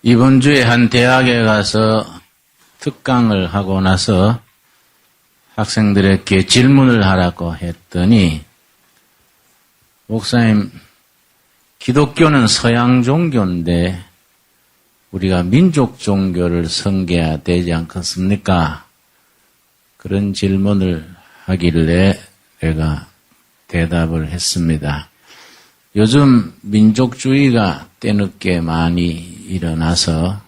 이번 주에 한 대학에 가서 특강을 하고 나서 학생들에게 질문을 하라고 했더니, 목사님, 기독교는 서양 종교인데 우리가 민족 종교를 섬겨야 되지 않겠습니까? 그런 질문을 하길래 내가 대답을 했습니다. 요즘 민족주의가 때늦게 많이 일어나서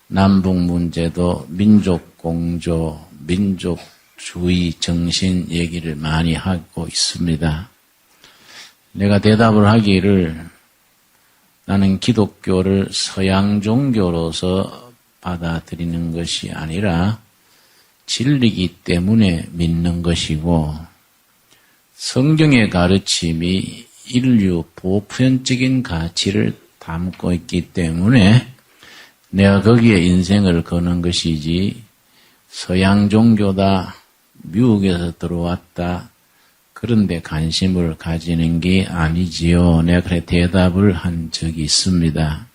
남북 문제도 민족공조, 민족주의 정신 얘기를 많이 하고 있습니다. 내가 대답을 하기를 나는 기독교를 서양 종교로서 받아들이는 것이 아니라 진리이기 때문에 믿는 것이고 성경의 가르침이 인류 보편적인 가치를 담고 있기 때문에 내가 거기에 인생을 거는 것이지 서양 종교다, 미국에서 들어왔다, 그런데 관심을 가지는 게 아니지요. 내가 그래 대답을 한 적이 있습니다.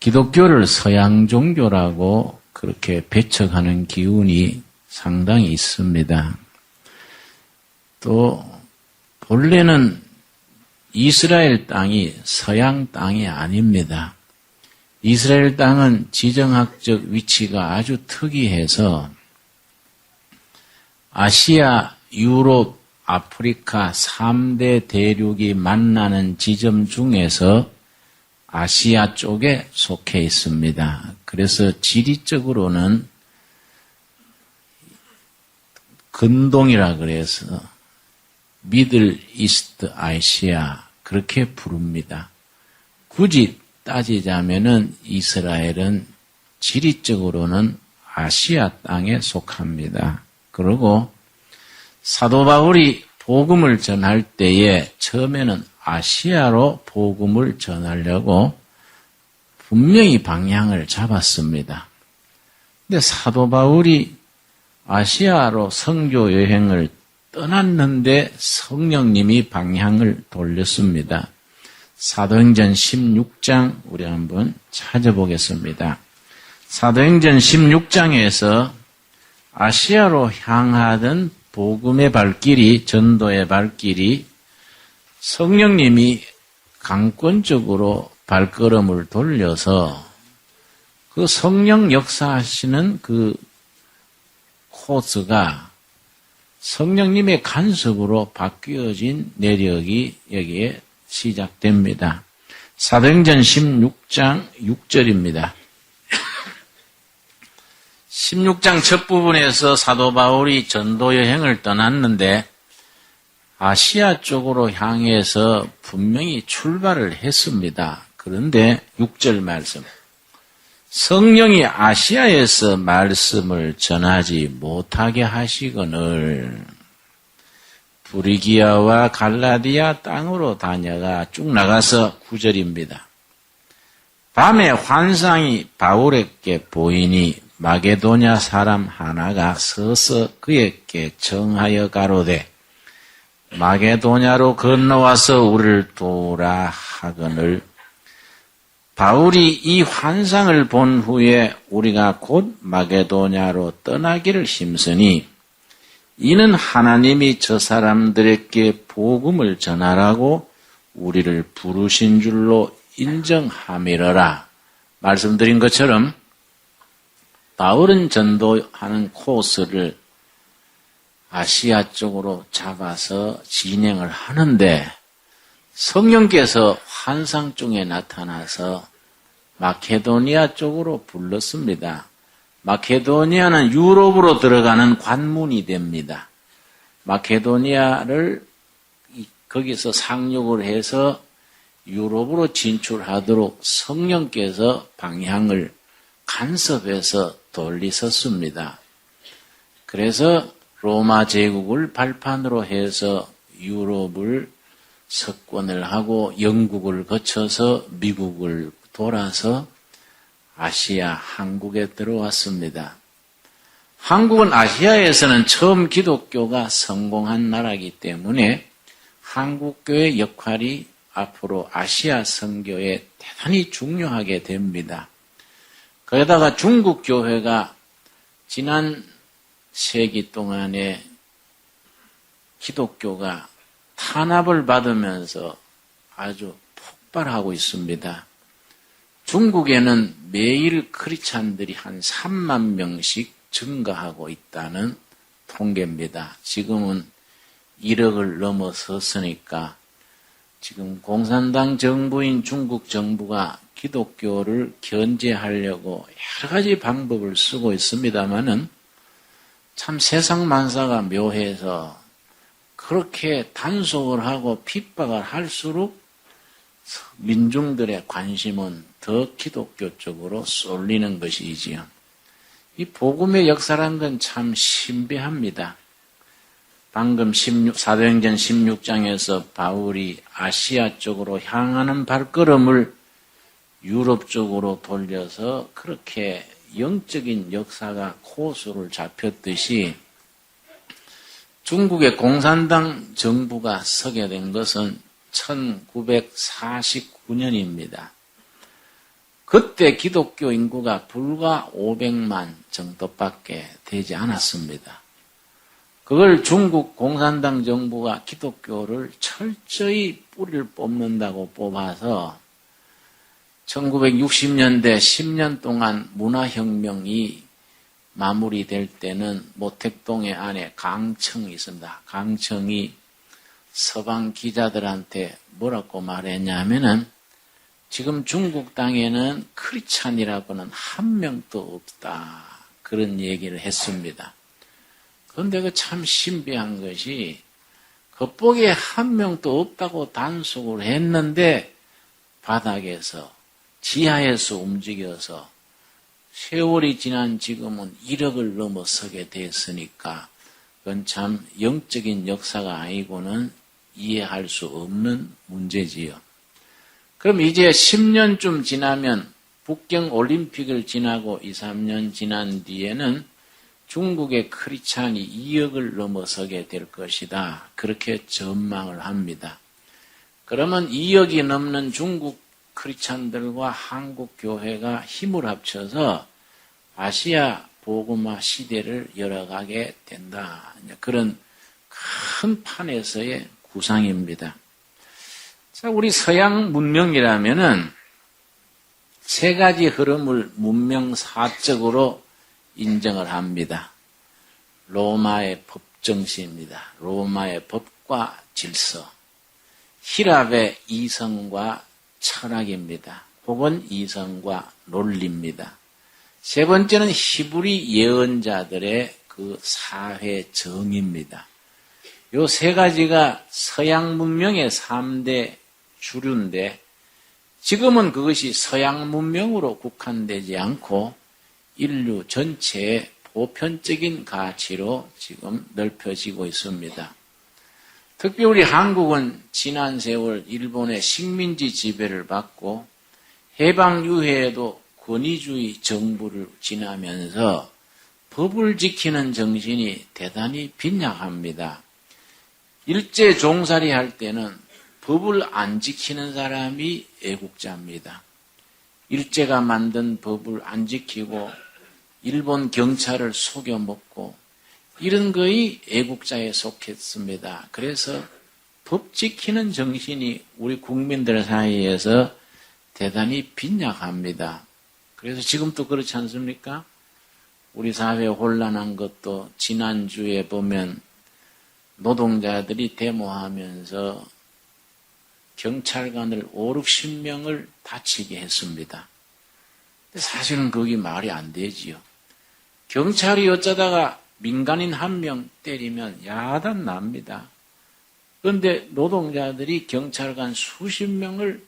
기독교를 서양 종교라고 그렇게 배척하는 기운이 상당히 있습니다. 또 본래는 이스라엘 땅이 서양 땅이 아닙니다. 이스라엘 땅은 지정학적 위치가 아주 특이해서 아시아, 유럽, 아프리카 3대 대륙이 만나는 지점 중에서 아시아 쪽에 속해 있습니다. 그래서 지리적으로는 근동이라 그래서 미들 이스트 아시아 그렇게 부릅니다. 굳이 따지자면은 이스라엘은 지리적으로는 아시아 땅에 속합니다. 그리고 사도 바울이 복음을 전할 때에 처음에는 아시아로 복음을 전하려고 분명히 방향을 잡았습니다. 근데 사도 바울이 아시아로 선교 여행을 떠났는데 성령님이 방향을 돌렸습니다. 사도행전 16장 우리 한번 찾아보겠습니다. 사도행전 16장에서 아시아로 향하던 복음의 발길이, 전도의 발길이 성령님이 강권적으로 발걸음을 돌려서 그 성령 역사하시는 그 코스가 성령님의 간섭으로 바뀌어진 내력이 여기에 시작됩니다. 사도행전 16장 6절입니다. 16장 첫 부분에서 사도 바울이 전도 여행을 떠났는데 아시아 쪽으로 향해서 분명히 출발을 했습니다. 그런데 6절 말씀. 성령이 아시아에서 말씀을 전하지 못하게 하시거늘 브리기아와 갈라디아 땅으로 다녀가 쭉 나가서 9절입니다. 밤에 환상이 바울에게 보이니 마게도냐 사람 하나가 서서 그에게 청하여 가로되 마게도냐로 건너와서 우리를 도우라 하거늘 바울이 이 환상을 본 후에 우리가 곧 마게도냐로 떠나기를 힘쓰니 이는 하나님이 저 사람들에게 복음을 전하라고 우리를 부르신 줄로 인정함이러라. 말씀드린 것처럼 바울은 전도하는 코스를 아시아 쪽으로 잡아서 진행을 하는데 성령께서 환상 중에 나타나서 마케도니아 쪽으로 불렀습니다. 마케도니아는 유럽으로 들어가는 관문이 됩니다. 마케도니아를 거기서 상륙을 해서 유럽으로 진출하도록 성령께서 방향을 간섭해서 돌리셨습니다. 그래서 로마 제국을 발판으로 해서 유럽을 석권을 하고 영국을 거쳐서 미국을 돌아서 아시아 한국에 들어왔습니다. 한국은 아시아에서는 처음 기독교가 성공한 나라이기 때문에 한국교의 역할이 앞으로 아시아 선교의 대단히 중요하게 됩니다. 거기다가 중국 교회가 지난 세기 동안에 기독교가 탄압을 받으면서 아주 폭발하고 있습니다. 중국에는 매일 크리스찬들이 한 3만 명씩 증가하고 있다는 통계입니다. 지금은 1억을 넘어섰으니까 지금 공산당 정부인 중국 정부가 기독교를 견제하려고 여러 가지 방법을 쓰고 있습니다마는 참 세상 만사가 묘해서 그렇게 단속을 하고 핍박을 할수록 민중들의 관심은 더 기독교 쪽으로 쏠리는 것이지요. 이 복음의 역사란 건 참 신비합니다. 방금 사도행전 16장에서 바울이 아시아 쪽으로 향하는 발걸음을 유럽 쪽으로 돌려서 그렇게 영적인 역사가 코스를 잡혔듯이 중국의 공산당 정부가 서게 된 것은 1949년입니다. 그때 기독교 인구가 불과 500만 정도밖에 되지 않았습니다. 그걸 중국 공산당 정부가 기독교를 철저히 뿌리를 뽑는다고 뽑아서 1960년대 10년 동안 문화혁명이 마무리될 때는 모택동의 안에 강청이 있습니다. 강청이 서방 기자들한테 뭐라고 말했냐면은 지금 중국 땅에는 크리스찬이라고는 한 명도 없다. 그런 얘기를 했습니다. 그런데 그 참 신비한 것이 겉보기에 한 명도 없다고 단속을 했는데 바닥에서 지하에서 움직여서 세월이 지난 지금은 1억을 넘어서게 됐으니까 그건 참 영적인 역사가 아니고는 이해할 수 없는 문제지요. 그럼 이제 10년쯤 지나면 북경 올림픽을 지나고 2, 3년 지난 뒤에는 중국의 크리스찬이 2억을 넘어서게 될 것이다. 그렇게 전망을 합니다. 그러면 2억이 넘는 중국 크리스찬들과 한국 교회가 힘을 합쳐서 아시아 복음화 시대를 열어가게 된다. 그런 큰 판에서의 구상입니다. 자, 우리 서양 문명이라면은 세 가지 흐름을 문명사적으로 인정을 합니다. 로마의 법 정신입니다. 로마의 법과 질서. 히랍의 이성과 철학입니다. 혹은 이성과 논리입니다. 세 번째는 히브리 예언자들의 그 사회 정의입니다. 요 세 가지가 서양 문명의 3대 주류인데 지금은 그것이 서양 문명으로 국한되지 않고 인류 전체의 보편적인 가치로 지금 넓혀지고 있습니다. 특히 우리 한국은 지난 세월 일본의 식민지 지배를 받고 해방 이후에도 권위주의 정부를 지나면서 법을 지키는 정신이 대단히 빈약합니다. 일제 종살이 할 때는 법을 안 지키는 사람이 애국자입니다. 일제가 만든 법을 안 지키고 일본 경찰을 속여먹고 이런 거의 애국자에 속했습니다. 그래서 법 지키는 정신이 우리 국민들 사이에서 대단히 빈약합니다. 그래서 지금도 그렇지 않습니까? 우리 사회 혼란한 것도 지난주에 보면 노동자들이 데모하면서 경찰관을 5, 60명을 다치게 했습니다. 근데 사실은 그게 말이 안 되지요. 경찰이 어쩌다가 민간인 한 명 때리면 야단 납니다. 그런데 노동자들이 경찰관 수십 명을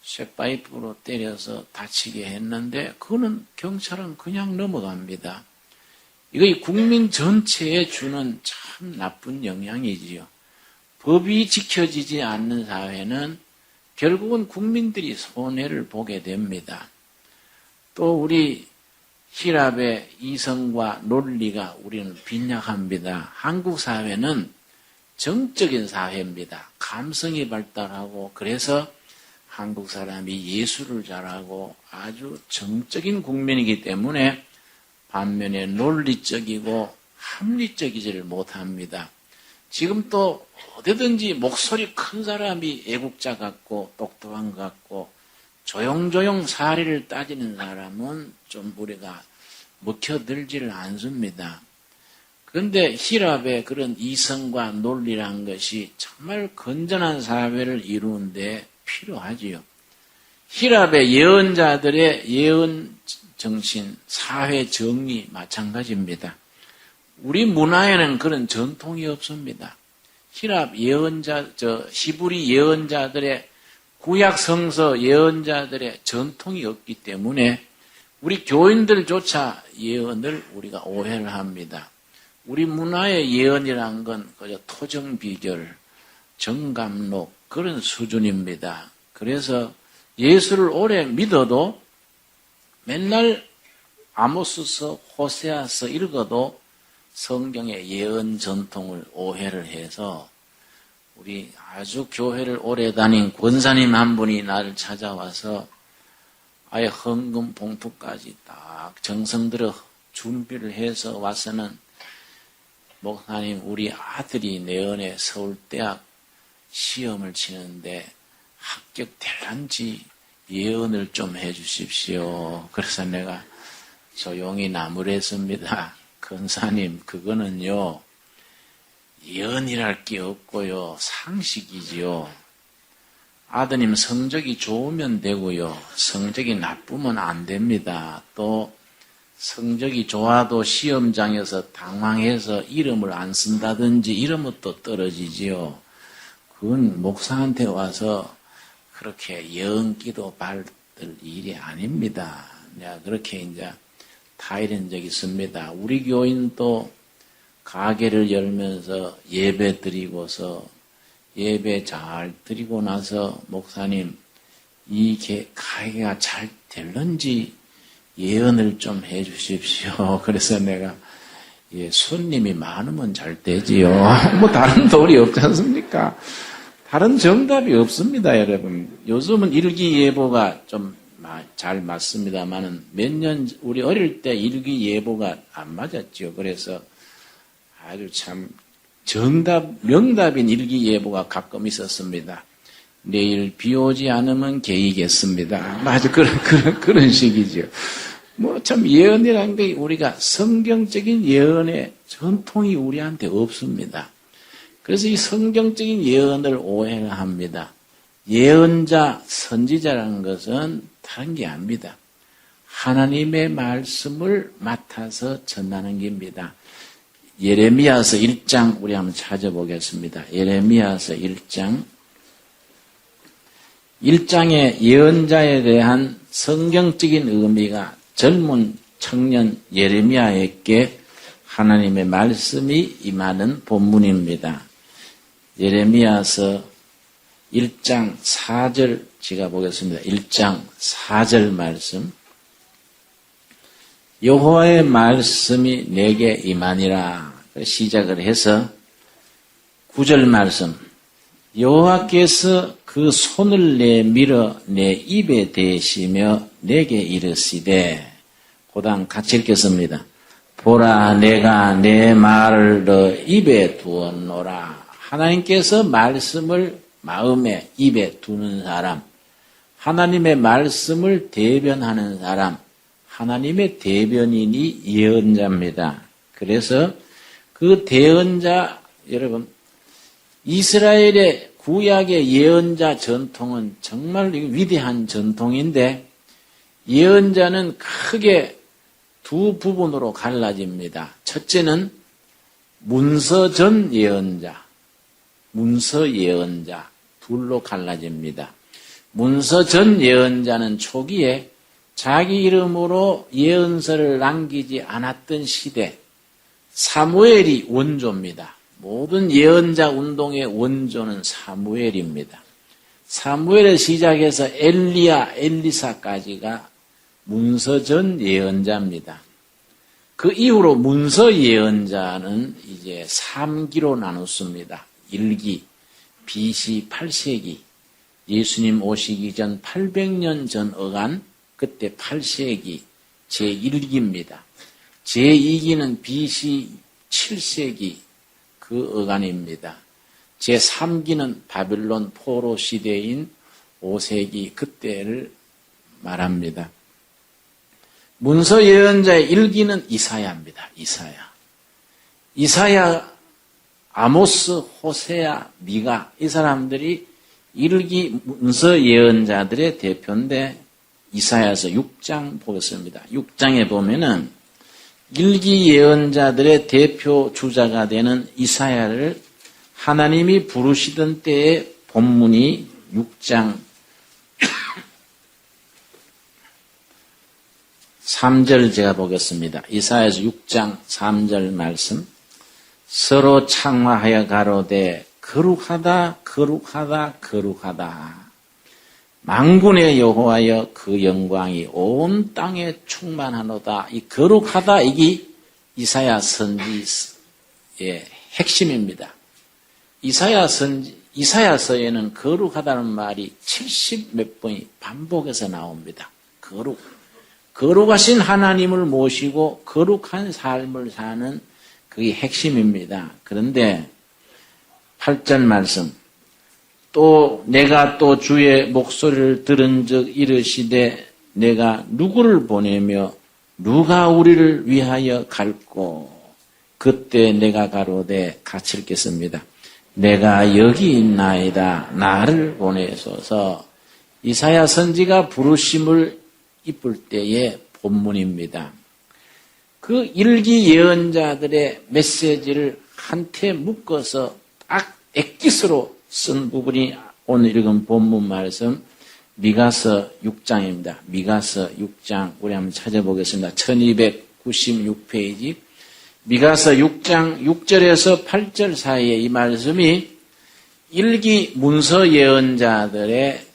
쇠파이프로 때려서 다치게 했는데 그거는 경찰은 그냥 넘어갑니다. 이거 국민 전체에 주는 참 나쁜 영향이지요. 법이 지켜지지 않는 사회는 결국은 국민들이 손해를 보게 됩니다. 또 우리 히랍의 이성과 논리가 우리는 빈약합니다. 한국 사회는 정적인 사회입니다. 감성이 발달하고 그래서 한국 사람이 예술을 잘하고 아주 정적인 국민이기 때문에 반면에 논리적이고 합리적이지를 못합니다. 지금 또 어디든지 목소리 큰 사람이 애국자 같고 똑똑한 것 같고 조용조용 사리를 따지는 사람은 좀 우리가 먹혀들지를 않습니다. 그런데 힐압의 그런 이성과 논리란 것이 정말 건전한 사회를 이루는데 필요하지요. 힐압의 예언자들의 예언 정신, 사회 정리 마찬가지입니다. 우리 문화에는 그런 전통이 없습니다. 힐압 예언자, 히브리 예언자들의 구약 성서 예언자들의 전통이 없기 때문에 우리 교인들조차 예언을 우리가 오해를 합니다. 우리 문화의 예언이란 건 그저 토정비결, 정감록 그런 수준입니다. 그래서 예수를 오래 믿어도 맨날 아모스서, 호세아서 읽어도 성경의 예언 전통을 오해를 해서 우리 아주 교회를 오래 다닌 권사님 한 분이 나를 찾아와서 아예 헌금 봉투까지 딱 정성 들어 준비를 해서 와서는 목사님 우리 아들이 내년에 서울대학 시험을 치는데 합격될런지 예언을 좀 해주십시오. 그래서 내가 조용히 나무랬습니다. 권사님 그거는요 예언이랄 게 없고요 상식이지요. 아드님 성적이 좋으면 되고요 성적이 나쁘면 안 됩니다. 또 성적이 좋아도 시험장에서 당황해서 이름을 안 쓴다든지 이러면 또 떨어지지요. 그건 목사한테 와서 그렇게 예언기도 받을 일이 아닙니다. 내가 그렇게 이제 다 이런 적이 있습니다. 우리 교인도 가게를 열면서 예배 드리고서 예배 잘 드리고 나서 목사님 이 가게가 잘 될런지 예언을 좀 해 주십시오. 그래서 내가 손님이 많으면 잘 되지요. 뭐 다른 도리 없지 않습니까? 다른 정답이 없습니다, 여러분. 요즘은 일기예보가 좀 잘 맞습니다만은 몇 년 우리 어릴 때 일기예보가 안 맞았죠. 그래서 아주 참 명답인 일기예보가 가끔 있었습니다. 내일 비 오지 않으면 개이겠습니다. 아주 그런 식이죠. 뭐 참 예언이라는 게 우리가 성경적인 예언의 전통이 우리한테 없습니다. 그래서 이 성경적인 예언을 오해를 합니다. 예언자, 선지자라는 것은 다른 게 아닙니다. 하나님의 말씀을 맡아서 전하는 겁니다. 예레미야서 1장 우리 한번 찾아보겠습니다. 예레미야서 1장 1장의 예언자에 대한 성경적인 의미가 젊은 청년 예레미야에게 하나님의 말씀이 임하는 본문입니다. 예레미야서 1장 4절 제가 보겠습니다. 1장 4절 말씀. 여호와의 말씀이 내게 임하니라. 시작을 해서 9절 말씀. 여호와께서 그 손을 내밀어 내 입에 대시며 내게 이르시되 고단 같이 읽겠습니다. 보라 내가 내 말을 너 입에 두었노라. 하나님께서 말씀을 마음에 입에 두는 사람, 하나님의 말씀을 대변하는 사람, 하나님의 대변인이 예언자입니다. 그래서 그 대언자 여러분 이스라엘의 구약의 예언자 전통은 정말 위대한 전통인데 예언자는 크게 두 부분으로 갈라집니다. 첫째는 문서전 예언자, 문서 예언자 둘로 갈라집니다. 문서전 예언자는 초기에 자기 이름으로 예언서를 남기지 않았던 시대 사무엘이 원조입니다. 모든 예언자 운동의 원조는 사무엘입니다. 사무엘을 시작해서 엘리야, 엘리사까지가 문서전 예언자입니다. 그 이후로 문서 예언자는 이제 3기로 나눴습니다. 1기, BC 8세기, 예수님 오시기 전 800년 전 어간, 그때 8세기 제1기입니다. 제2기는 BC 7세기 그 어간입니다. 제3기는 바빌론 포로 시대인 5세기 그때를 말합니다. 문서 예언자의 1기는 이사야입니다. 이사야, 아모스, 호세아, 미가, 이 사람들이 1기 문서 예언자들의 대표인데, 이사야서 6장 보겠습니다. 6장에 보면은 1기 예언자들의 대표 주자가 되는 이사야를 하나님이 부르시던 때의 본문이 6장 3절 제가 보겠습니다. 이사야서 6장 3절 말씀. 서로 창화하여 가로되 거룩하다 거룩하다 거룩하다. 만군의 여호와여 그 영광이 온 땅에 충만하노다. 이 거룩하다 이게 이사야 선지의 핵심입니다. 이사야서에는 거룩하다는 말이 70몇 번이 반복해서 나옵니다. 거룩하신 하나님을 모시고 거룩한 삶을 사는 그게 핵심입니다. 그런데 8절 말씀. 또 내가 또 주의 목소리를 들은 적 이르시되 내가 누구를 보내며 누가 우리를 위하여 갈꼬. 그때 내가 가로되 같이 읽겠습니다. 내가 여기 있나이다. 나를 보내소서. 이사야 선지가 부르심을 입을 때의 본문입니다. 그 1기 예언자들의 메시지를 한테 묶어서 딱 액기스로 쓴 부분이 오늘 읽은 본문 말씀 미가서 6장입니다. 미가서 6장 우리 한번 찾아보겠습니다. 1296페이지 미가서 6장 6절에서 8절 사이에 이 말씀이 1기 문서 예언자들의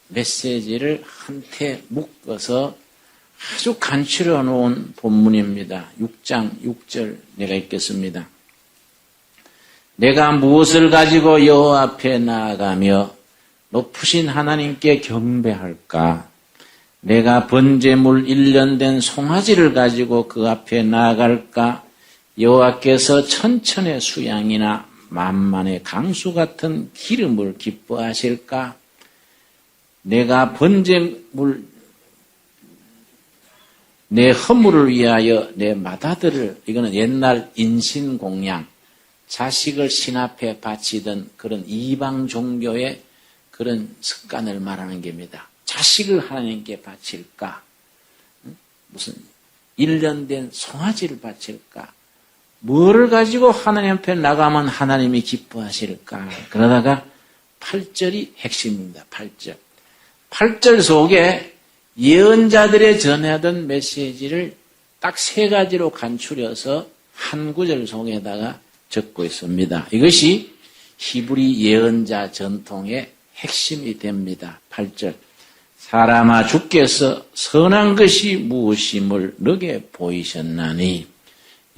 메시지를 한테 묶어서 아주 간추려 놓은 본문입니다. 6장 6절 내가 읽겠습니다. 내가 무엇을 가지고 여호와 앞에 나아가며 높으신 하나님께 경배할까? 내가 번제물 1년 된 송아지를 가지고 그 앞에 나아갈까? 여호와께서 천천의 수양이나 만만의 강수 같은 기름을 기뻐하실까? 내가 번제물 내 허물을 위하여 내 맏아들을, 이거는 옛날 인신공양, 자식을 신 앞에 바치던 그런 이방 종교의 그런 습관을 말하는 겁니다. 자식을 하나님께 바칠까? 무슨 1년 된 송아지를 바칠까? 뭐를 가지고 하나님 앞에 나가면 하나님이 기뻐하실까? 그러다가 8절이 핵심입니다. 8절. 8절 속에 예언자들의 전하던 메시지를 딱 3가지로 간추려서 한 구절 속에다가 적고 있습니다. 이것이 히브리 예언자 전통의 핵심이 됩니다. 8절. 사람아 주께서 선한 것이 무엇임을 너게 보이셨나니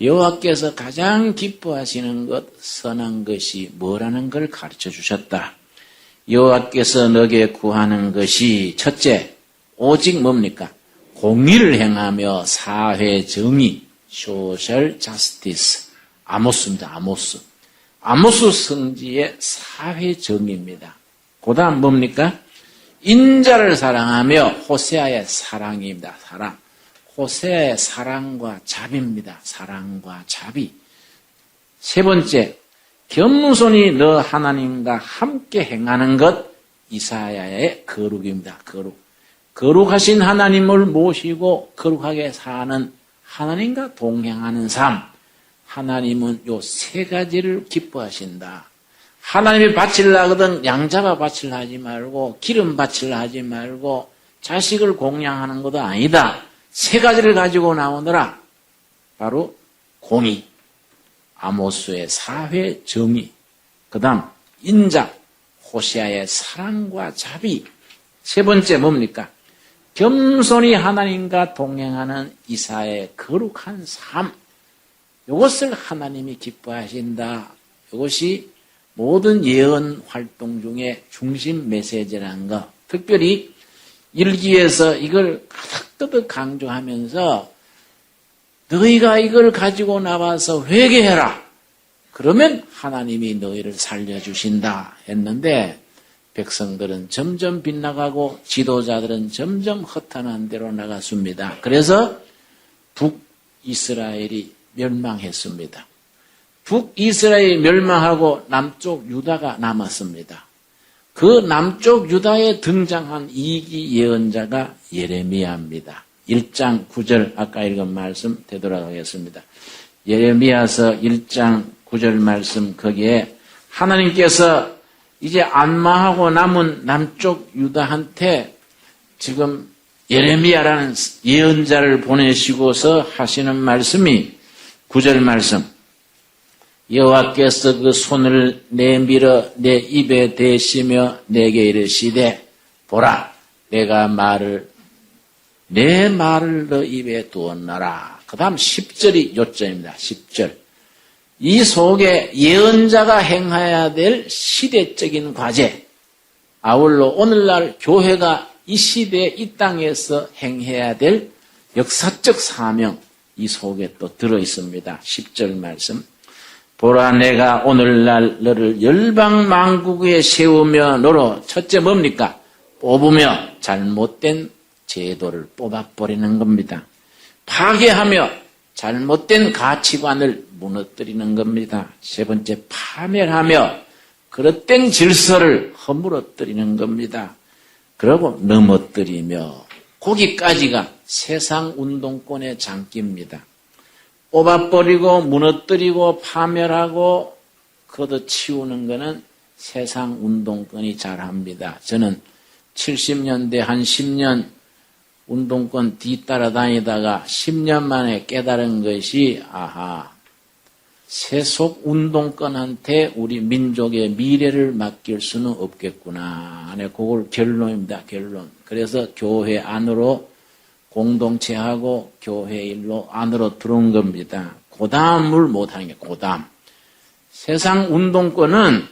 여호와께서 가장 기뻐하시는 것 선한 것이 뭐라는 걸 가르쳐 주셨다. 여호와께서 너게 구하는 것이 첫째 오직 뭡니까? 공의를 행하며 사회 정의, social justice. 아모스입니다. 아모스 성지의 사회 정의입니다. 그 다음 뭡니까? 인자를 사랑하며 호세아의 사랑입니다. 사랑. 호세아의 사랑과 자비입니다. 사랑과 자비. 세 번째, 겸손히 너 하나님과 함께 행하는 것, 이사야의 거룩입니다. 거룩하신 하나님을 모시고 거룩하게 사는 하나님과 동행하는 삶. 하나님은 요 3가지를 기뻐하신다. 하나님이 바치려 하거든 양잡아 바치려 하지 말고 기름 바치려 하지 말고 자식을 공양하는 것도 아니다. 3가지를 가지고 나오느라 바로 공의, 아모스의 사회 정의, 그 다음 인자, 호시아의 사랑과 자비. 세 번째 뭡니까? 겸손히 하나님과 동행하는 이사야의 거룩한 삶. 이것을 하나님이 기뻐하신다. 이것이 모든 예언 활동 중에 중심 메시지라는 거, 특별히 일기에서 이걸 가득가득 강조하면서 너희가 이걸 가지고 나와서 회개해라. 그러면 하나님이 너희를 살려주신다 했는데 백성들은 점점 빗나가고 지도자들은 점점 허탄한 데로 나갔습니다. 그래서 북이스라엘이 멸망했습니다. 북이스라엘이 멸망하고 남쪽 유다가 남았습니다. 그 남쪽 유다에 등장한 2기 예언자가 예레미야입니다. 1장 9절 아까 읽은 말씀 되돌아가겠습니다. 예레미야서 1장 9절 말씀 거기에 하나님께서 이제 안마하고 남은 남쪽 유다한테 지금 예레미야라는 예언자를 보내시고서 하시는 말씀이 9절 말씀. 여호와께서 그 손을 내밀어 내 입에 대시며 내게 이르시되 보라 내가 내 말을 너 입에 두었노라. 그 다음 10절이 요점입니다. 10절. 이 속에 예언자가 행해야 될 시대적인 과제, 아울러 오늘날 교회가 이 시대 이 땅에서 행해야 될 역사적 사명, 이 속에 또 들어있습니다. 10절 말씀. 보라 내가 오늘날 너를 열방 만국에 세우며 너로 첫째 뭡니까? 뽑으며 잘못된 제도를 뽑아버리는 겁니다. 파괴하며 잘못된 가치관을 무너뜨리는 겁니다. 세 번째 파멸하며 그릇된 질서를 허물어뜨리는 겁니다. 그리고 넘어뜨리며 거기까지가 세상 운동권의 장기입니다. 뽑아버리고 무너뜨리고 파멸하고 걷어치우는 것은 세상 운동권이 잘합니다. 저는 70년대 한 10년 운동권 뒤따라다니다가 10년 만에 깨달은 것이 세속 운동권한테 우리 민족의 미래를 맡길 수는 없겠구나. 그걸 결론입니다. 결론. 그래서 교회 안으로 공동체하고 교회 일로 안으로 들어온 겁니다. 고담을 못하는 게 고담. 세상 운동권은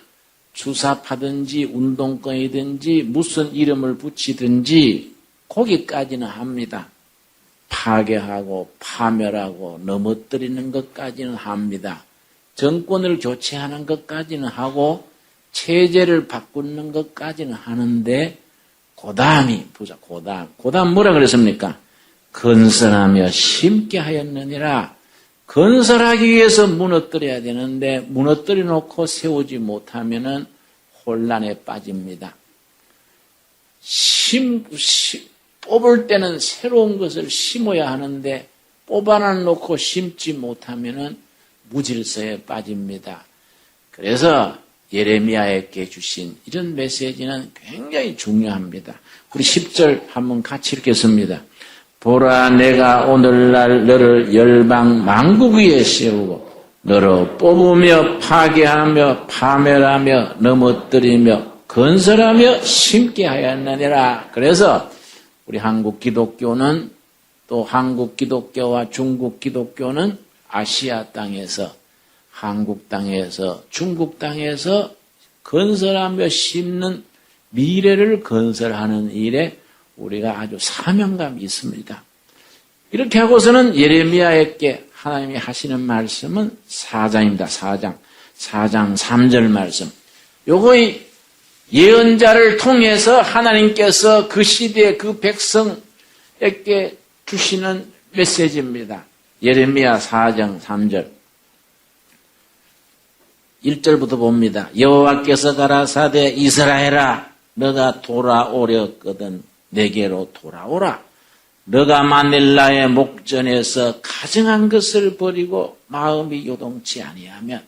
주사파든지 운동권이든지 무슨 이름을 붙이든지 거기까지는 합니다. 파괴하고 파멸하고 넘어뜨리는 것까지는 합니다. 정권을 교체하는 것까지는 하고 체제를 바꾸는 것까지는 하는데 고담이 보자. 고담 뭐라 그랬습니까? 건설하며 심게 하였느니라. 건설하기 위해서 무너뜨려야 되는데 무너뜨려 놓고 세우지 못하면은 혼란에 빠집니다. 뽑을 때는 새로운 것을 심어야 하는데 뽑아놔 놓고 심지 못하면은 무질서에 빠집니다. 그래서 예레미야에게 주신 이런 메시지는 굉장히 중요합니다. 우리 10절 한번 같이 읽겠습니다. 보라 내가 오늘날 너를 열방 만국 위에 세우고 너로 뽑으며 파괴하며 파멸하며 넘어뜨리며 건설하며 심게 하였느니라. 그래서 우리 한국 기독교는 또 한국 기독교와 중국 기독교는 아시아 땅에서 한국 땅에서 중국 땅에서 건설하며 심는 미래를 건설하는 일에 우리가 아주 사명감이 있습니다. 이렇게 하고서는 예레미야에게 하나님이 하시는 말씀은 4장입니다. 4장 3절 말씀. 요거의 예언자를 통해서 하나님께서 그 시대의 그 백성에게 주시는 메시지입니다. 예레미야 4장 3절 1절부터 봅니다. 여호와께서 가라사대 이스라엘아 너가 돌아오렸거든 내게로 돌아오라. 너가 만일 나의 목전에서 가증한 것을 버리고 마음이 요동치 아니하면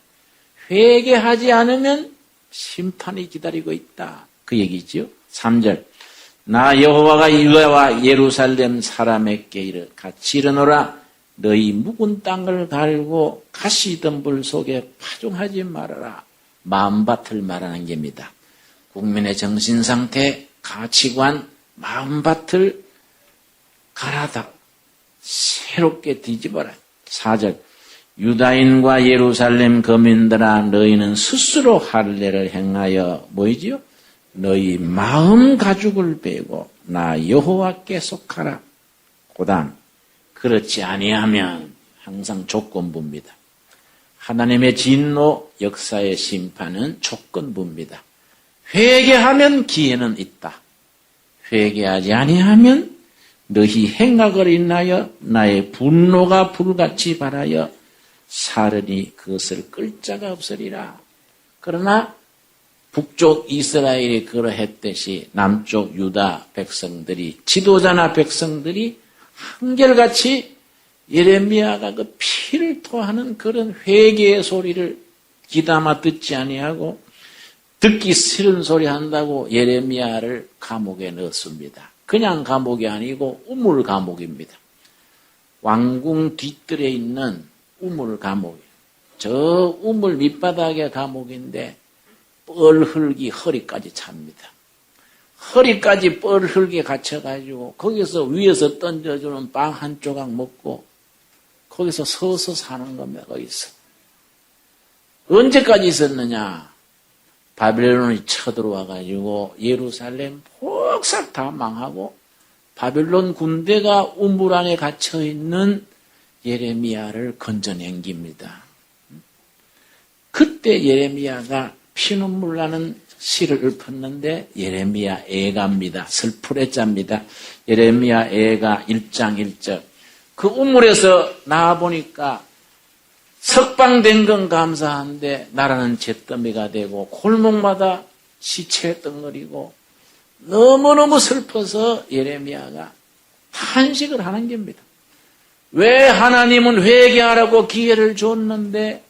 회개하지 않으면 심판이 기다리고 있다. 그 얘기죠. 3절 나 여호와가 유다와 예루살렘 사람에게 이르 같이 일어노라. 너희 묵은 땅을 갈고 가시덤불 속에 파종하지 말아라. 마음밭을 말하는 겁니다. 국민의 정신상태, 가치관, 마음밭을 갈아다 새롭게 뒤집어라. 4절 유다인과 예루살렘 거민들아 너희는 스스로 할례를 행하여 뭐이지요? 너희 마음 가죽을 베고 나 여호와께 속하라. 그다음 그렇지 아니하면 항상 조건부입니다. 하나님의 진노 역사의 심판은 조건부입니다. 회개하면 기회는 있다. 회개하지 아니하면 너희 행악을 인하여 나의 분노가 불같이 발하여 사르니 그것을 끌 자가 없으리라. 그러나 북쪽 이스라엘이 그러했듯이 남쪽 유다 백성들이 지도자나 백성들이 한결같이 예레미야가 그 피를 토하는 그런 회개의 소리를 귀담아 듣지 아니하고 듣기 싫은 소리 한다고 예레미야를 감옥에 넣었습니다. 그냥 감옥이 아니고 우물 감옥입니다. 왕궁 뒤뜰에 있는 우물 감옥이에요. 저 우물 밑바닥의 감옥인데 뻘흙이 허리까지 찹니다. 허리까지 뻘흙에 갇혀가지고 거기서 위에서 던져주는 빵 한 조각 먹고 거기서 서서 사는 겁니다. 거기서. 언제까지 있었느냐? 바벨론이 쳐들어와가지고 예루살렘 폭삭 다 망하고 바벨론 군대가 우물 안에 갇혀있는 예레미야를 건져낸깁니다. 그때 예레미야가 피눈물 나는 시를 읊었는데 예레미야 애가입니다. 슬프레자입니다. 예레미야 애가 1장 1절. 그 우물에서 나와보니까 석방된 건 감사한데 나라는 잿더미가 되고 골목마다 시체 덩어리고 너무너무 슬퍼서 예레미야가 탄식을 하는 겁니다. 왜 하나님은 회개하라고 기회를 줬는데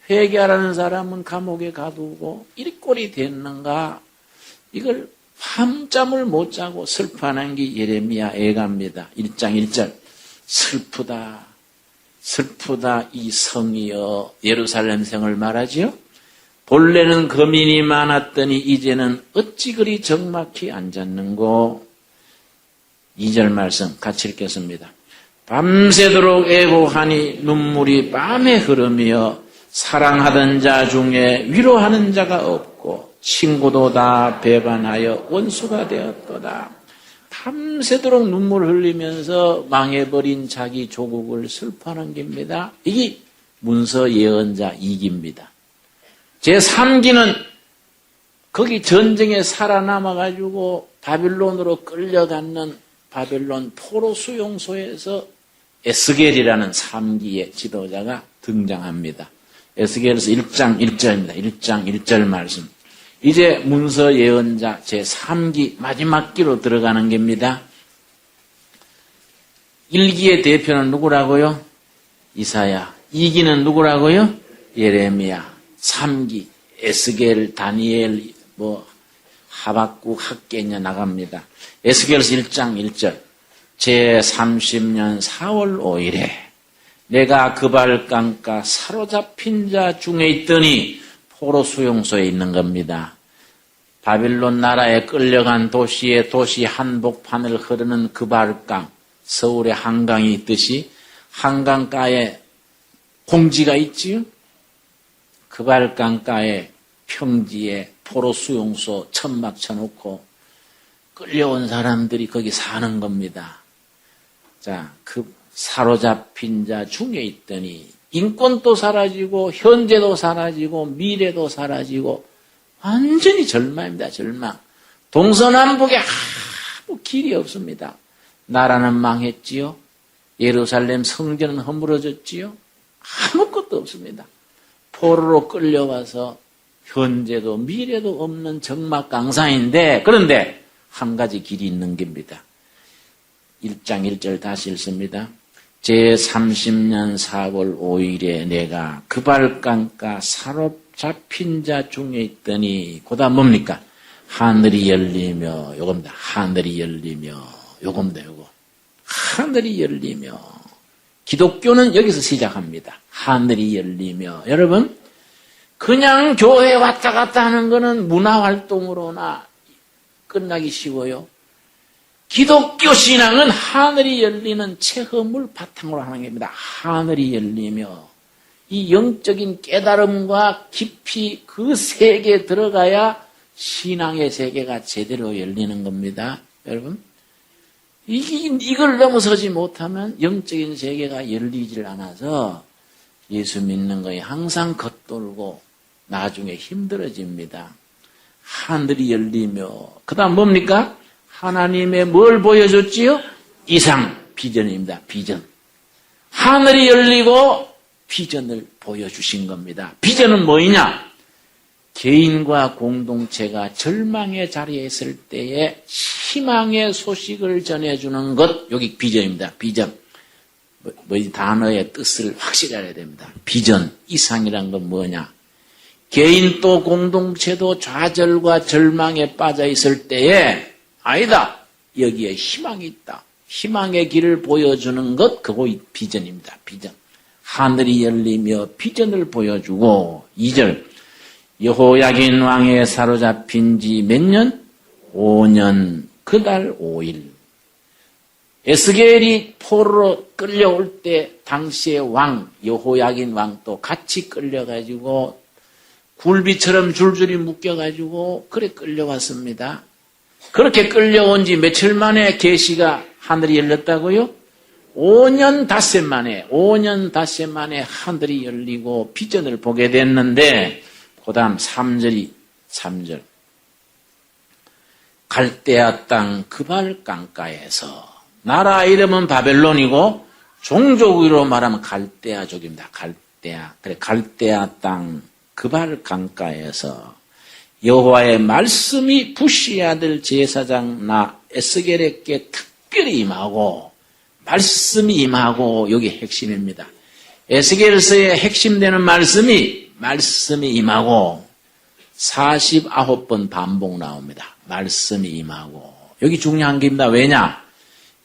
회개하라는 사람은 감옥에 가두고 이 꼴이 됐는가? 이걸 밤잠을 못 자고 슬퍼하는 게 예레미야 애가입니다. 1장 1절. 슬프다. 슬프다 이 성이여. 예루살렘 성을 말하지요. 본래는 거민이 많았더니 이제는 어찌 그리 적막히 앉았는고. 2절 말씀 같이 읽겠습니다. 밤새도록 애고하니 눈물이 밤에 흐르며 사랑하던 자 중에 위로하는 자가 없고 친구도 다 배반하여 원수가 되었도다. 밤새도록 눈물 흘리면서 망해버린 자기 조국을 슬퍼하는 겁니다. 이게 문서 예언자 2기입니다. 제3기는 거기 전쟁에 살아남아가지고 바빌론으로 끌려가는 바벨론 포로 수용소에서 에스겔이라는 3기의 지도자가 등장합니다. 에스겔에서 1장 1절입니다. 1장 1절 말씀. 이제 문서 예언자 제3기 마지막 기로 들어가는 겁니다. 1기의 대표는 누구라고요? 이사야. 2기는 누구라고요? 예레미야. 3기 에스겔, 다니엘, 하박국, 학개냐 나갑니다. 에스겔에서 1장 1절. 제30년 4월 5일에 내가 그발강가 사로잡힌 자 중에 있더니 포로 수용소에 있는 겁니다. 바빌론 나라에 끌려간 도시의 도시 한복판을 흐르는 그발강, 서울에 한강이 있듯이 한강가에 공지가 있지요. 그발강가에 평지에 포로 수용소 천막 쳐놓고 끌려온 사람들이 거기 사는 겁니다. 자, 그 사로잡힌 자 중에 있더니 인권도 사라지고 현재도 사라지고 미래도 사라지고 완전히 절망입니다. 절망. 동서남북에 아무 길이 없습니다. 나라는 망했지요. 예루살렘 성전은 허물어졌지요. 아무것도 없습니다. 포로로 끌려와서 현재도 미래도 없는 적막강산인데 그런데 한 가지 길이 있는 겁니다. 1장 1절 다시 읽습니다. 제30년 4월 5일에 내가 그발강가 사로잡힌 자 중에 있더니 그다음 뭡니까? 하늘이 열리며 요겁니다. 하늘이 열리며 요겁니다. 요거. 하늘이 열리며 기독교는 여기서 시작합니다. 하늘이 열리며 여러분 그냥 교회 왔다 갔다 하는 거는 문화활동으로나 끝나기 쉬워요. 기독교 신앙은 하늘이 열리는 체험을 바탕으로 하는 겁니다. 하늘이 열리며 이 영적인 깨달음과 깊이 그 세계에 들어가야 신앙의 세계가 제대로 열리는 겁니다. 여러분, 이걸 넘어서지 못하면 영적인 세계가 열리질 않아서 예수 믿는 거에 항상 겉돌고 나중에 힘들어집니다. 하늘이 열리며 그 다음 뭡니까? 하나님의 뭘 보여줬지요? 이상, 비전입니다. 비전. 하늘이 열리고 비전을 보여주신 겁니다. 비전은 뭐이냐? 개인과 공동체가 절망의 자리에 있을 때에 희망의 소식을 전해주는 것, 여기 비전입니다. 비전. 이 단어의 뜻을 확실히 알아야 됩니다. 비전, 이상이란 건 뭐냐? 개인도 공동체도 좌절과 절망에 빠져 있을 때에 아니다. 여기에 희망이 있다. 희망의 길을 보여주는 것, 그거 비전입니다. 비전. 하늘이 열리며 비전을 보여주고 2절 여호야긴 왕에 사로잡힌 지 몇 년? 5년 그달 5일. 에스겔이 포로로 끌려올 때 당시의 왕 여호야긴 왕도 같이 끌려가지고 굴비처럼 줄줄이 묶여가지고 그래 끌려왔습니다. 그렇게 끌려온 지 며칠 만에 계시가 하늘이 열렸다고요? 5년 닷새 만에 하늘이 열리고 비전을 보게 됐는데 그 다음 3절 갈대아 땅 그발 강가에서 나라 이름은 바벨론이고 종족으로 말하면 갈대아족입니다. 갈대아 땅 그발 강가에서 여호와의 말씀이 부시 아들 제사장 나 에스겔에게 특별히 임하고 말씀이 임하고 여기 핵심입니다. 에스겔서의 핵심되는 말씀이 임하고 49번 반복 나옵니다. 말씀이 임하고 여기 중요한 게입니다. 왜냐?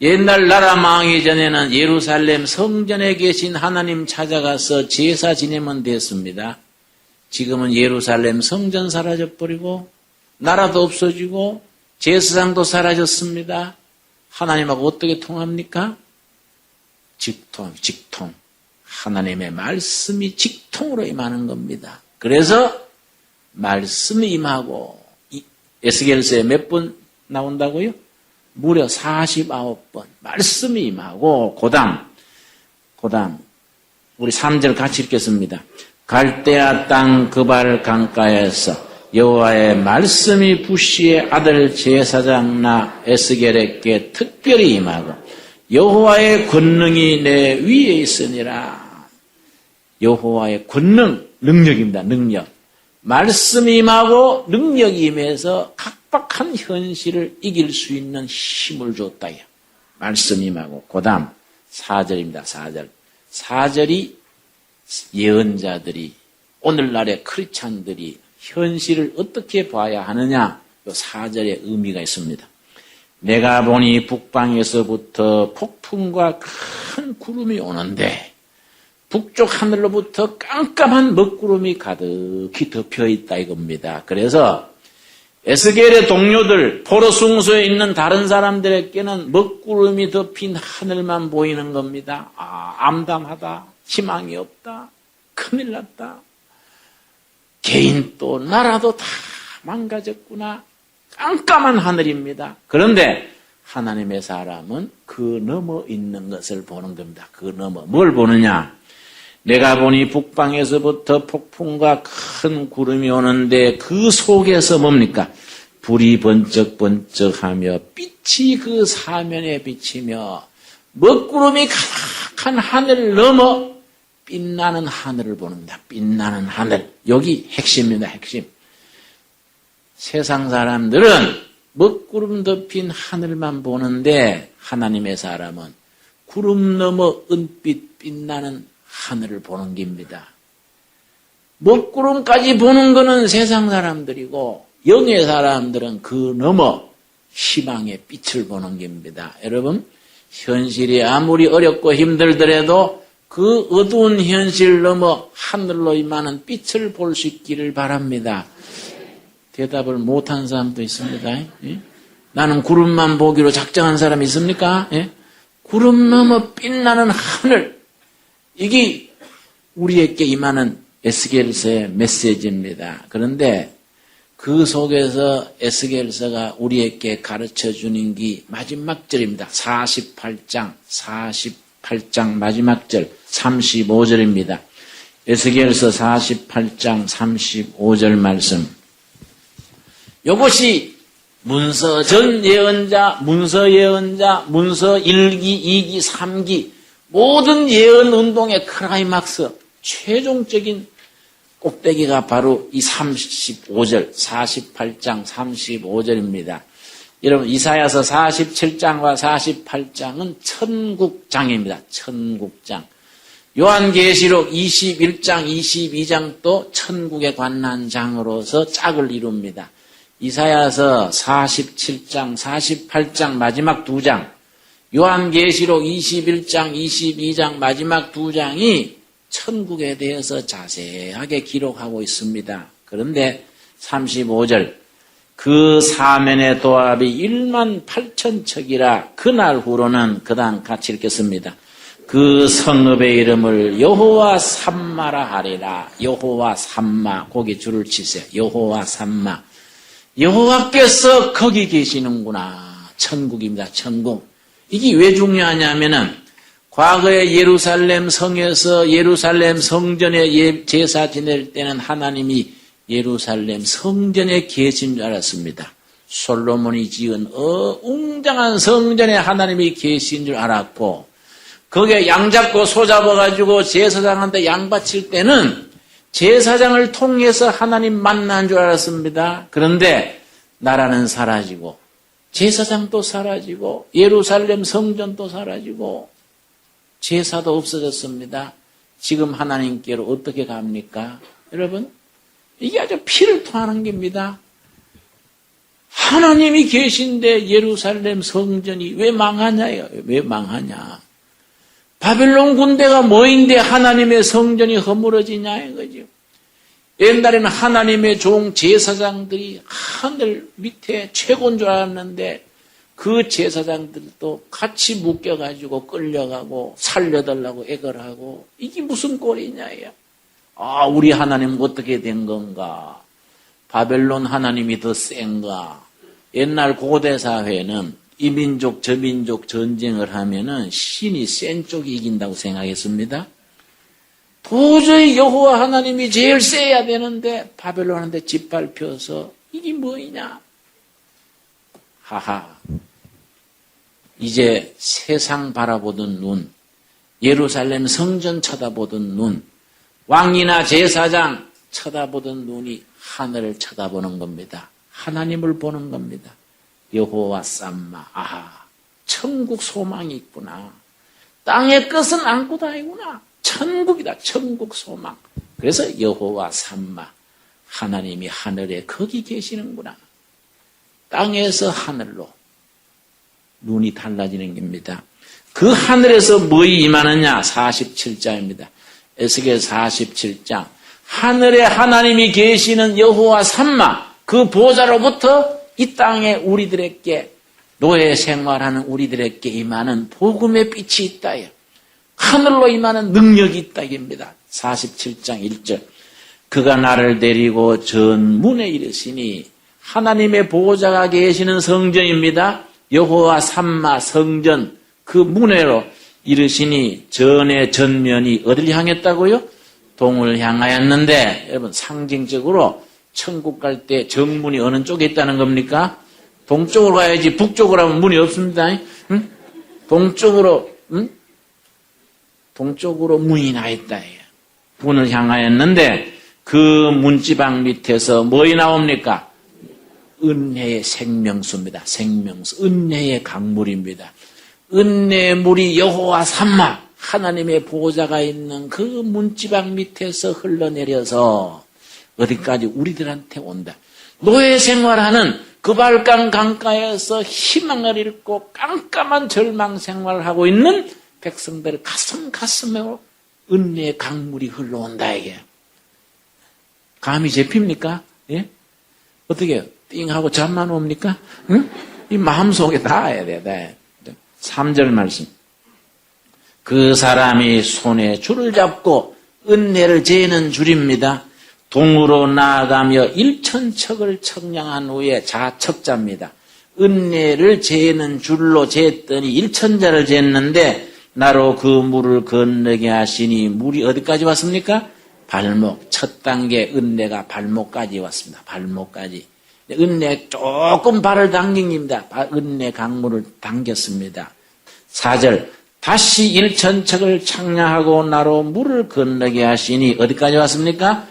옛날 나라 망하기 전에는 예루살렘 성전에 계신 하나님 찾아가서 제사 지내면 됐습니다. 지금은 예루살렘 성전 사라져버리고 나라도 없어지고 제사장도 사라졌습니다. 하나님하고 어떻게 통합니까? 직통. 하나님의 말씀이 직통으로 임하는 겁니다. 그래서 말씀이 임하고 에스겔서에 몇 번 나온다고요? 무려 49번 말씀이 임하고 고담 우리 3절 같이 읽겠습니다. 갈대아 땅 그발 강가에서 여호와의 말씀이 부시의 아들 제사장 나 에스겔에게 특별히 임하고 여호와의 권능이 내 위에 있으니라. 여호와의 권능, 능력입니다. 능력. 말씀이 임하고 능력이 임해서 각박한 현실을 이길 수 있는 힘을 줬다. 말씀이 임하고 그 다음 4절입니다. 4절이 예언자들이 오늘날의 크리스찬들이 현실을 어떻게 봐야 하느냐, 이 4절의 의미가 있습니다. 내가 보니 북방에서부터 폭풍과 큰 구름이 오는데 북쪽 하늘로부터 깜깜한 먹구름이 가득히 덮여있다 이겁니다. 그래서 에스겔의 동료들, 포로 숭소에 있는 다른 사람들에게는 먹구름이 덮인 하늘만 보이는 겁니다. 암담하다, 희망이 없다, 큰일 났다. 개인도 나라도 다 망가졌구나. 깜깜한 하늘입니다. 그런데 하나님의 사람은 그 너머 있는 것을 보는 겁니다. 그 너머. 뭘 보느냐? 내가 보니 북방에서부터 폭풍과 큰 구름이 오는데 그 속에서 뭡니까? 불이 번쩍번쩍하며 빛이 그 사면에 비치며 먹구름이 가득한 하늘 넘어 빛나는 하늘을 보는다. 빛나는 하늘. 여기 핵심입니다. 핵심. 세상 사람들은 먹구름 덮인 하늘만 보는데 하나님의 사람은 구름 넘어 은빛 빛나는 하늘을 보는 겁니다. 먹구름까지 보는 것은 세상 사람들이고 영의 사람들은 그 넘어 희망의 빛을 보는 겁니다. 여러분, 현실이 아무리 어렵고 힘들더라도 그 어두운 현실 넘어 하늘로 임하는 빛을 볼 수 있기를 바랍니다. 대답을 못한 사람도 있습니다. 예? 나는 구름만 보기로 작정한 사람이 있습니까? 예? 구름 넘어 빛나는 하늘. 이게 우리에게 임하는 에스겔서의 메시지입니다. 그런데 그 속에서 에스겔서가 우리에게 가르쳐 주는 게 마지막 절입니다. 48장 마지막 절 35절입니다. 에스겔서 48장 35절 말씀. 이것이 문서 전 예언자, 문서 1기, 2기, 3기 모든 예언 운동의 클라이막스, 최종적인 꼭대기가 바로 이 35절, 48장 35절입니다. 여러분, 이사야서 47장과 48장은 천국장입니다. 천국장. 요한계시록 21장, 22장도 천국에 관한 장으로서 짝을 이룹니다. 이사야서 47장, 48장 마지막 두 장, 요한계시록 21장, 22장 마지막 두 장이 천국에 대해서 자세하게 기록하고 있습니다. 그런데 35절, 그 사면의 도합이 1만 8천 척이라 그날 후로는 그다음 같이 읽겠습니다. 그 성읍의 이름을 여호와 삼마라 하리라. 여호와 삼마, 거기 줄을 치세요. 여호와 삼마. 여호와께서 거기 계시는구나. 천국입니다. 천국. 이게 왜 중요하냐면은 과거에 예루살렘 성에서 예루살렘 성전에 제사 지낼 때는 하나님이 예루살렘 성전에 계신 줄 알았습니다. 솔로몬이 지은 웅장한 성전에 하나님이 계신 줄 알았고, 거기에 양 잡고 소 잡아가지고 제사장한테 양 바칠 때는 제사장을 통해서 하나님 만난 줄 알았습니다. 그런데 나라는 사라지고 제사장도 사라지고 예루살렘 성전도 사라지고 제사도 없어졌습니다. 지금 하나님께로 어떻게 갑니까? 여러분, 이게 아주 피를 토하는 겁니다. 하나님이 계신데 예루살렘 성전이 왜 망하냐요? 왜 망하냐? 바벨론 군대가 뭐인데 하나님의 성전이 허물어지냐 이거죠. 옛날에는 하나님의 종 제사장들이 하늘 밑에 최고인 줄 알았는데 그 제사장들도 같이 묶여가지고 끌려가고 살려달라고 애걸 하고, 이게 무슨 꼴이냐요. 아, 우리 하나님 어떻게 된 건가? 바벨론 하나님이 더 센가? 옛날 고대 사회는 이 민족 저 민족 전쟁을 하면은 신이 센 쪽이 이긴다고 생각했습니다. 도저히 여호와 하나님이 제일 세야 되는데 바벨론한테 짓밟혀서 이게 뭐이냐? 하하. 이제 세상 바라보던 눈, 예루살렘 성전 쳐다보던 눈, 왕이나 제사장 쳐다보던 눈이 하늘을 쳐다보는 겁니다. 하나님을 보는 겁니다. 여호와 삼마. 아하, 천국 소망이 있구나. 땅의 끝은 안고다이구나. 천국이다. 천국 소망. 그래서 여호와 삼마. 하나님이 하늘에 거기 계시는구나. 땅에서 하늘로 눈이 달라지는 겁니다. 그 하늘에서 뭐이 임하느냐? 47장입니다. 에스겔 47장. 하늘에 하나님이 계시는 여호와 삼마, 그 보좌로부터 이 땅에 우리들에게, 노예 생활하는 우리들에게 임하는 복음의 빛이 있다. 하늘로 임하는 능력이 있다. 입니다. 47장 1절. 그가 나를 데리고 전문에 이르시니, 하나님의 보호자가 계시는 성전입니다. 여호와 삼마 성전, 그 문외로 이르시니, 전의 전면이 어딜 향했다고요? 동을 향하였는데, 여러분 상징적으로 천국 갈 때 정문이 어느 쪽에 있다는 겁니까? 동쪽으로 가야지 북쪽으로 하면 문이 없습니다. 응? 동쪽으로, 응? 동쪽으로 문이 나 있다. 문을 향하였는데 그 문지방 밑에서 뭐이 나옵니까? 은혜의 생명수입니다. 생명수, 은혜의 강물입니다. 은혜의 물이 여호와 삼마, 하나님의 보호자가 있는 그 문지방 밑에서 흘러내려서 어디까지? 우리들한테 온다. 노예 생활하는 그발강 강가에서 희망을 잃고 깜깜한 절망 생활을 하고 있는 백성들 가슴으로 은혜의 강물이 흘러온다. 이게 감이 잡힙니까? 예? 어떻게 해요? 띵하고 잠만 옵니까? 응? 이 마음속에 닿아야 돼. 3절 말씀. 그 사람이 손에 줄을 잡고 은혜를 재는 줄입니다. 동으로 나아가며 일천척을 청량한 후에 자척자입니다. 은혜를 재는 줄로 쟀더니 일천자를 쟀는데 나로 그 물을 건너게 하시니 물이 어디까지 왔습니까? 발목. 첫 단계 은혜가 발목까지 왔습니다. 발목까지. 은혜 조금 발을 당긴 겁니다. 은혜 강물을 당겼습니다. 4절 다시 일천척을 청량하고 나로 물을 건너게 하시니 어디까지 왔습니까?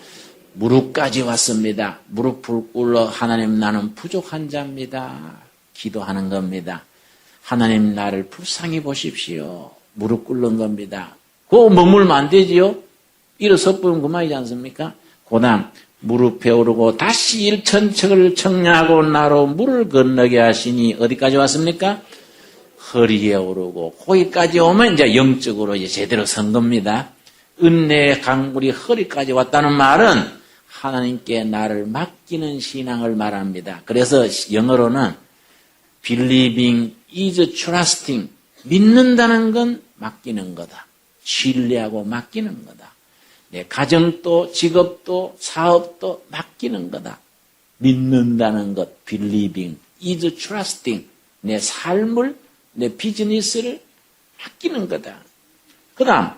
무릎까지 왔습니다. 무릎을 꿇어 하나님 나는 부족한 자입니다. 기도하는 겁니다. 하나님 나를 불쌍히 보십시오. 무릎 꿇는 겁니다. 그거 머물면 안 되지요? 일어서 보면 그만이지 않습니까? 그 다음 무릎에 오르고 다시 일천척을 청량하고 나로 물을 건너게 하시니 어디까지 왔습니까? 허리에 오르고 거기까지 오면 이제 영적으로 이제 제대로 선 겁니다. 은혜의 강물이 허리까지 왔다는 말은 하나님께 나를 맡기는 신앙을 말합니다. 그래서 영어로는 believing is trusting. 믿는다는 건 맡기는 거다. 신뢰하고 맡기는 거다. 내 가정도 직업도 사업도 맡기는 거다. 믿는다는 것, believing is trusting. 내 삶을, 내 비즈니스를 맡기는 거다. 그 다음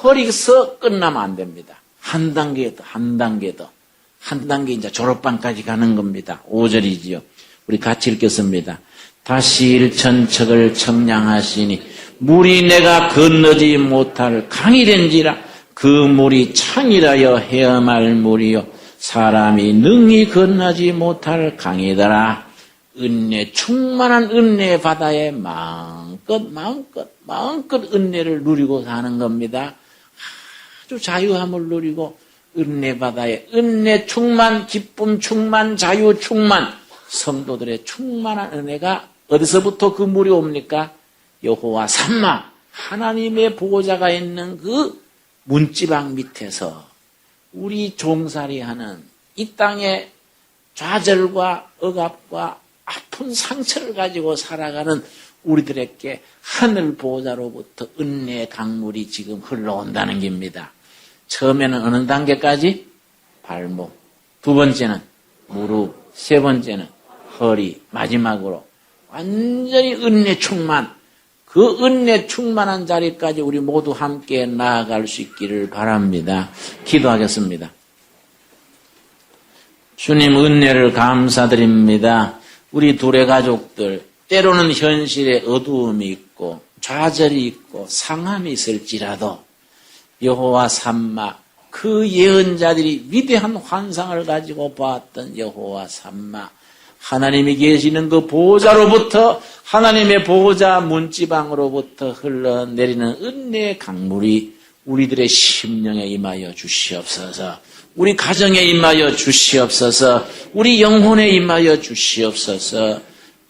허리에서 끝나면 안 됩니다. 한 단계 더, 한 단계 더. 한 단계 이제 졸업반까지 가는 겁니다. 5절이지요. 우리 같이 읽겠습니다. 다시 일천척을 청량하시니 물이 내가 건너지 못할 강이 된지라 그 물이 창이라여 헤엄할 물이요 사람이 능히 건너지 못할 강이더라. 은혜 충만한 은혜의 바다에 마음껏 은혜를 누리고 사는 겁니다. 아주 자유함을 누리고 은혜 바다에 은혜 충만, 기쁨 충만, 자유 충만, 성도들의 충만한 은혜가 어디서부터 그 물이 옵니까? 여호와 삼마, 하나님의 보호자가 있는 그 문지방 밑에서 우리 종살이하는 이 땅의 좌절과 억압과 아픈 상처를 가지고 살아가는 우리들에게 하늘 보호자로부터 은혜의 강물이 지금 흘러온다는 겁니다. 처음에는 어느 단계까지? 발목. 두 번째는 무릎. 세 번째는 허리. 마지막으로 완전히 은혜 충만. 그 은혜 충만한 자리까지 우리 모두 함께 나아갈 수 있기를 바랍니다. 기도하겠습니다. 주님 은혜를 감사드립니다. 우리 둘의 가족들 때로는 현실에 어두움이 있고 좌절이 있고 상함이 있을지라도 여호와 삼마 그 예언자들이 위대한 환상을 가지고 보았던 여호와 삼마 하나님이 계시는 그 보호자로부터 하나님의 보호자 문지방으로부터 흘러내리는 은혜의 강물이 우리들의 심령에 임하여 주시옵소서. 우리 가정에 임하여 주시옵소서. 우리 영혼에 임하여 주시옵소서.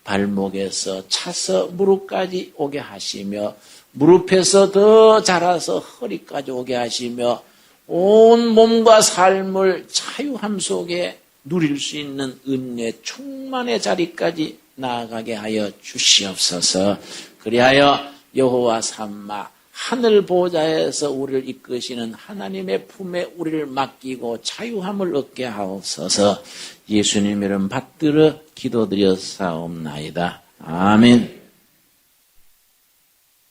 발목에서 차서 무릎까지 오게 하시며 무릎에서 더 자라서 허리까지 오게 하시며 온 몸과 삶을 자유함 속에 누릴 수 있는 은혜 충만의 자리까지 나아가게 하여 주시옵소서. 그리하여 여호와 삼마 하늘 보호자에서 우리를 이끄시는 하나님의 품에 우리를 맡기고 자유함을 얻게 하옵소서. 예수님 이름 받들어 기도드렸사옵나이다. 아멘.